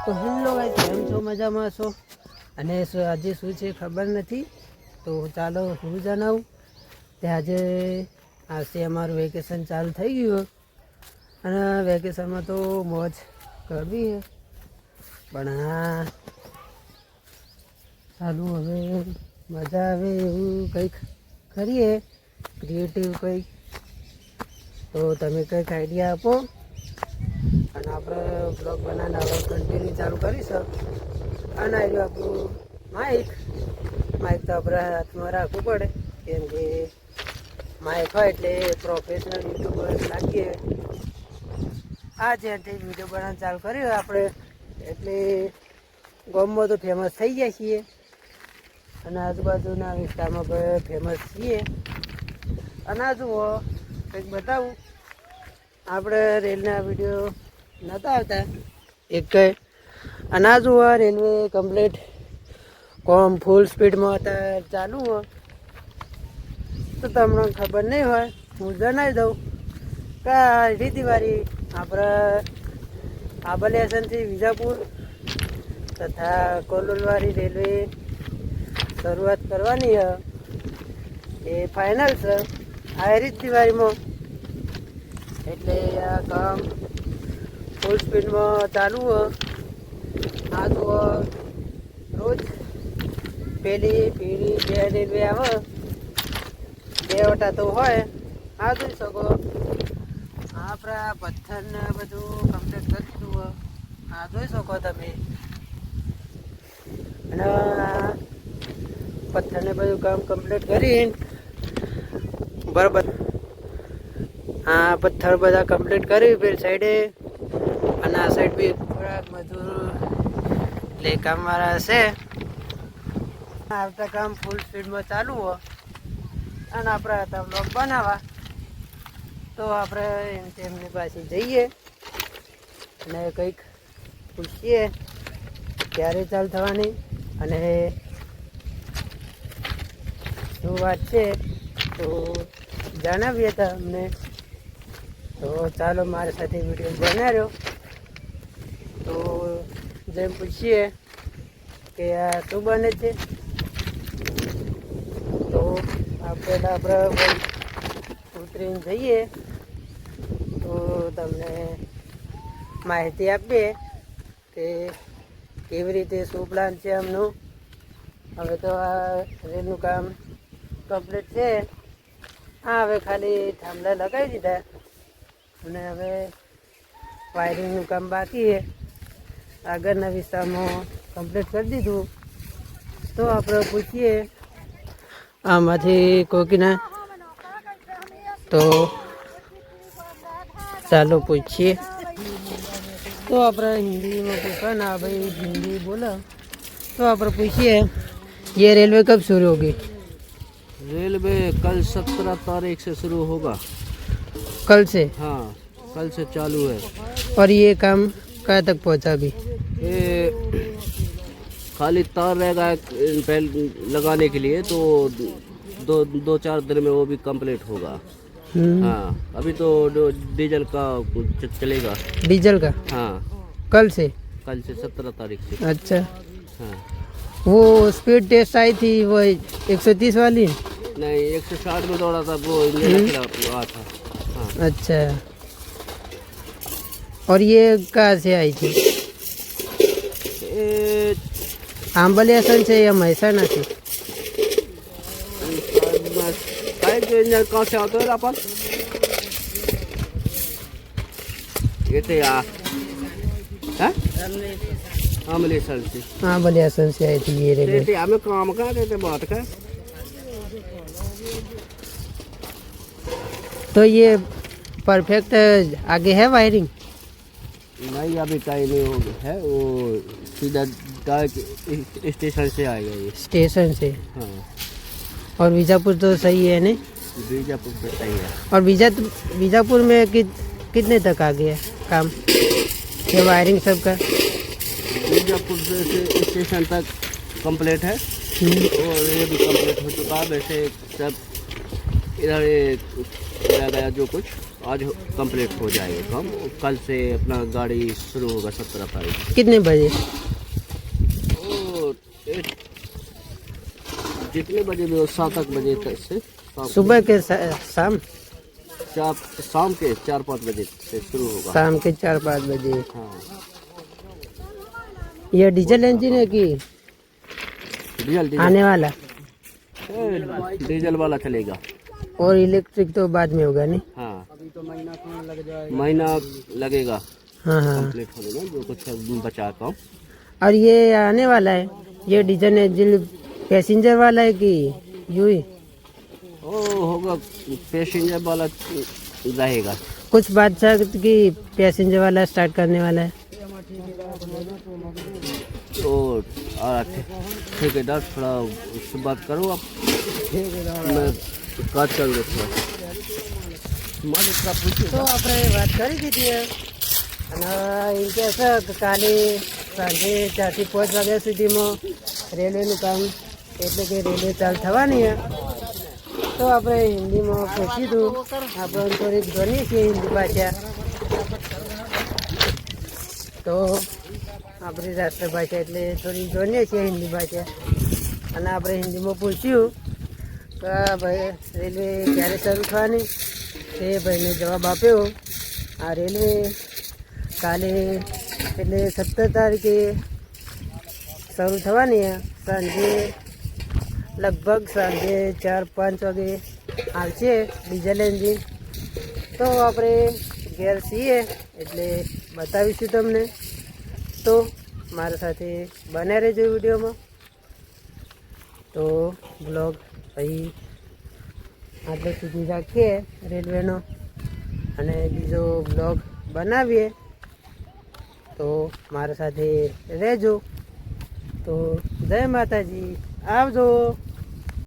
તો hello guys, કેમ છો? મજામાં છો? અને આજે શું છે ખબર નથી, તો ચાલો હું જણાવું કે આજે અમારું વેકેશન ચાલુ થઈ ગયું અને વેકેશનમાં તો મોજ કરવી છે. પણ હા, ચાલુ હવે મજા આવે એવું કંઈક કરીએ, ક્રિએટિવ કંઈક. તો તમે કંઈક આઈડિયા આપો અને આપણે બ્લોગ બનાવીને હવે કન્ટિન્યુ ચાલુ કરીશું. અને આવ્યું આપણું માઇક તો આપણે હાથમાં રાખવું પડે, કેમ કે માઇક હોય એટલે પ્રોફેશનલ યુટ્યુબર લાગીએ. આ જ્યારથી વિડીયો બનાવવાનું ચાલુ કર્યું આપણે, એટલે ગામમાં તો ફેમસ થઈ ગયા છીએ અને આજુબાજુના વિસ્તારમાં પણ ફેમસ છીએ. અને આ જુઓ કંઈક બતાવું, આપણે રેલના વિડીયો નહોતા આવતા એક કંઈ, અને આ જુઓ રેલવે કમ્પ્લીટ કોમ ફૂલ સ્પીડમાં હતા ચાલુ હોય. તો તમને ખબર નહીં હોય, હું જણાવી દઉં કે રીતિવારી આપણે આબલિયાસનથી વિજાપુર તથા કોલોલવાળી રેલવે શરૂઆત કરવાની છે. એ ફાઇનલ છે આ રીતિવારીમાં. એટલે આ કામ ફૂલ સ્પીડમાં ચાલુ હોય. આ તો રોજ પેલી પીળી બે રેલવે આવે, બે વટા તો હોય. આ જોઈ શકો, આપણા પથ્થરને બધું કમ્પ્લીટ કરી દીધું હોય. આ જોઈ શકો તમે. અને પથ્થરને બધું કામ કમ્પ્લીટ કરી બરાબર. આ પથ્થર બધા કમ્પ્લીટ કરી પેલી સાઈડે, અને આ સાઈડ બી થોડાક મજૂર એટલે કામવાળા છે. આવતા કામ ફૂલ સ્પીડમાં ચાલુ હોય અને આપણે હતા બ્લોગ બનાવવા, તો આપણે એમની પાસે જઈએ અને કંઈક પૂછીએ ક્યારે ચાલુ થવાની અને શું વાત છે, તો જણાવીએ તમને. તો ચાલો મારી સાથે વિડીયો બનાવ્યો, તો જેમ પૂછીએ કે આ શું બને છે. તો આપણે ઉતરીને જઈએ તો તમને માહિતી આપીએ કે કેવી રીતે શું પ્લાન છે એમનું. હવે તો આ રેલનું કામ કમ્પ્લીટ છે. હા, હવે ખાલી થાંભલા લગાવી દીધા અને હવે વાયરિંગનું કામ બાકી છે. આગળના વિસ્તારમાં કમ્પ્લીટ કરી દીધું. તો આપણે પૂછીએ આમાંથી કોકીને, તો ચાલો પૂછીએ. તો આપણે हिंदी पूछा ना भाई, हिंदी बोला तो આપણે પૂછીએ ये रेलवे कब शुरू होगी? रेलवे कल 17 तारीख से शुरू होगा। कल से? हाँ, कल से चालू है। और ये काम कहाँ तक पहुँचा अभी? ये खाली तार रहेगा लगाने के लिए, तो दो चार दिन में वो भी कंप्लीट होगा। हाँ, अभी तो डीजल का चलेगा। डीजल का? हाँ, कल से 17 तारीख से। अच्छा। हाँ, वो स्पीड टेस्ट आई थी वो 130 वाली? नहीं, 160 में दौड़ा था वो, हुआ था। हाँ। अच्छा, और ये कहाँ से आई थी? आंबलियासन से या महसाना से? कहाँ से आते हैं अपन? ये तो यार अमलेश्वर से। आंबलियासन से आई थी ये रेलवे। हमें काम का देते बात का। तो ये परफेक्ट आगे है वायरिंग? नहीं, अभी टाइम नहीं हो गया है, वो सीधा डायरेक्ट स्टेशन से आएगा ये। स्टेशन से? हाँ। और बीजापुर तो सही है नहीं? बीजापुर से सही है। और बीजापुर में कितने तक आ गया काम, ये वायरिंग सब का? बीजापुर से स्टेशन तक कंप्लीट है और ये भी कंप्लीट हो चुका है। वैसे सब इधर गया जो कुछ आज कंप्लीट हो जाएगा काम। कल से अपना गाड़ी शुरू होगा 17 तारीख। कितने बजे? जितने बजे भी हो, 7 बजे तक से सुबह के शाम? शाम के 4-5 बजे से शुरू होगा। शाम के 4-5 बजे। हाँ। ये डीजल इंजन है कि डीजल आने वाला? डीजल वाला चलेगा। और इलेक्ट्रिक तो बाद में होगा नहीं? हाँ, महीना लगेगा हाँ हाँ। कंप्लीट होने में, जो कुछ बचा काम। और ये आने वाला है, ये डीजल इंजन पैसेंजर वाला है कि यूं ही? ओ होगा, पैसेंजर वाला रहेगा। कुछ बादशाह की पैसेंजर वाला स्टार्ट करने वाला है। तो ठेकेदार थोड़ा उससे बात करो आप, मैं बात करूँगा थोड़ा। તો આપણે વાત કરી દીધી અને એમ કે છે કે કાલે સાંજે 4 થી 5 વાગ્યા સુધીમાં રેલવેનું કામ એટલે કે રેલવે ચાલુ થવાની છે. તો આપણે હિન્દીમાં પૂછીશું, આપણે થોડીક ગણીએ છીએ હિન્દી ભાષા, તો આપણી રાષ્ટ્રભાષા એટલે થોડી ગણીએ છીએ હિન્દી ભાષા. અને આપણે હિન્દીમાં પૂછ્યું કે ભાઈ રેલવે ક્યારે શરૂ થવાની, તે ભાઈને જવાબ આપ્યો આ રેલવે કાલે એટલે 17 તારીખે શરૂ થવાની છે. સાંજે લગભગ સાંજે 4-5 વાગે આવશે ડીઝલ એન્જિન. તો આપણે ઘેર છીએ એટલે બતાવીશું તમને. તો મારા સાથે બને રહેજો વિડીયોમાં. તો બ્લોગ અહીં આટલે સુધી રાખીએ રેલવેનો, અને બીજો બ્લોગ બનાવીએ. તો મારા સાથે રહેજો. તો જય માતાજી, આવજો.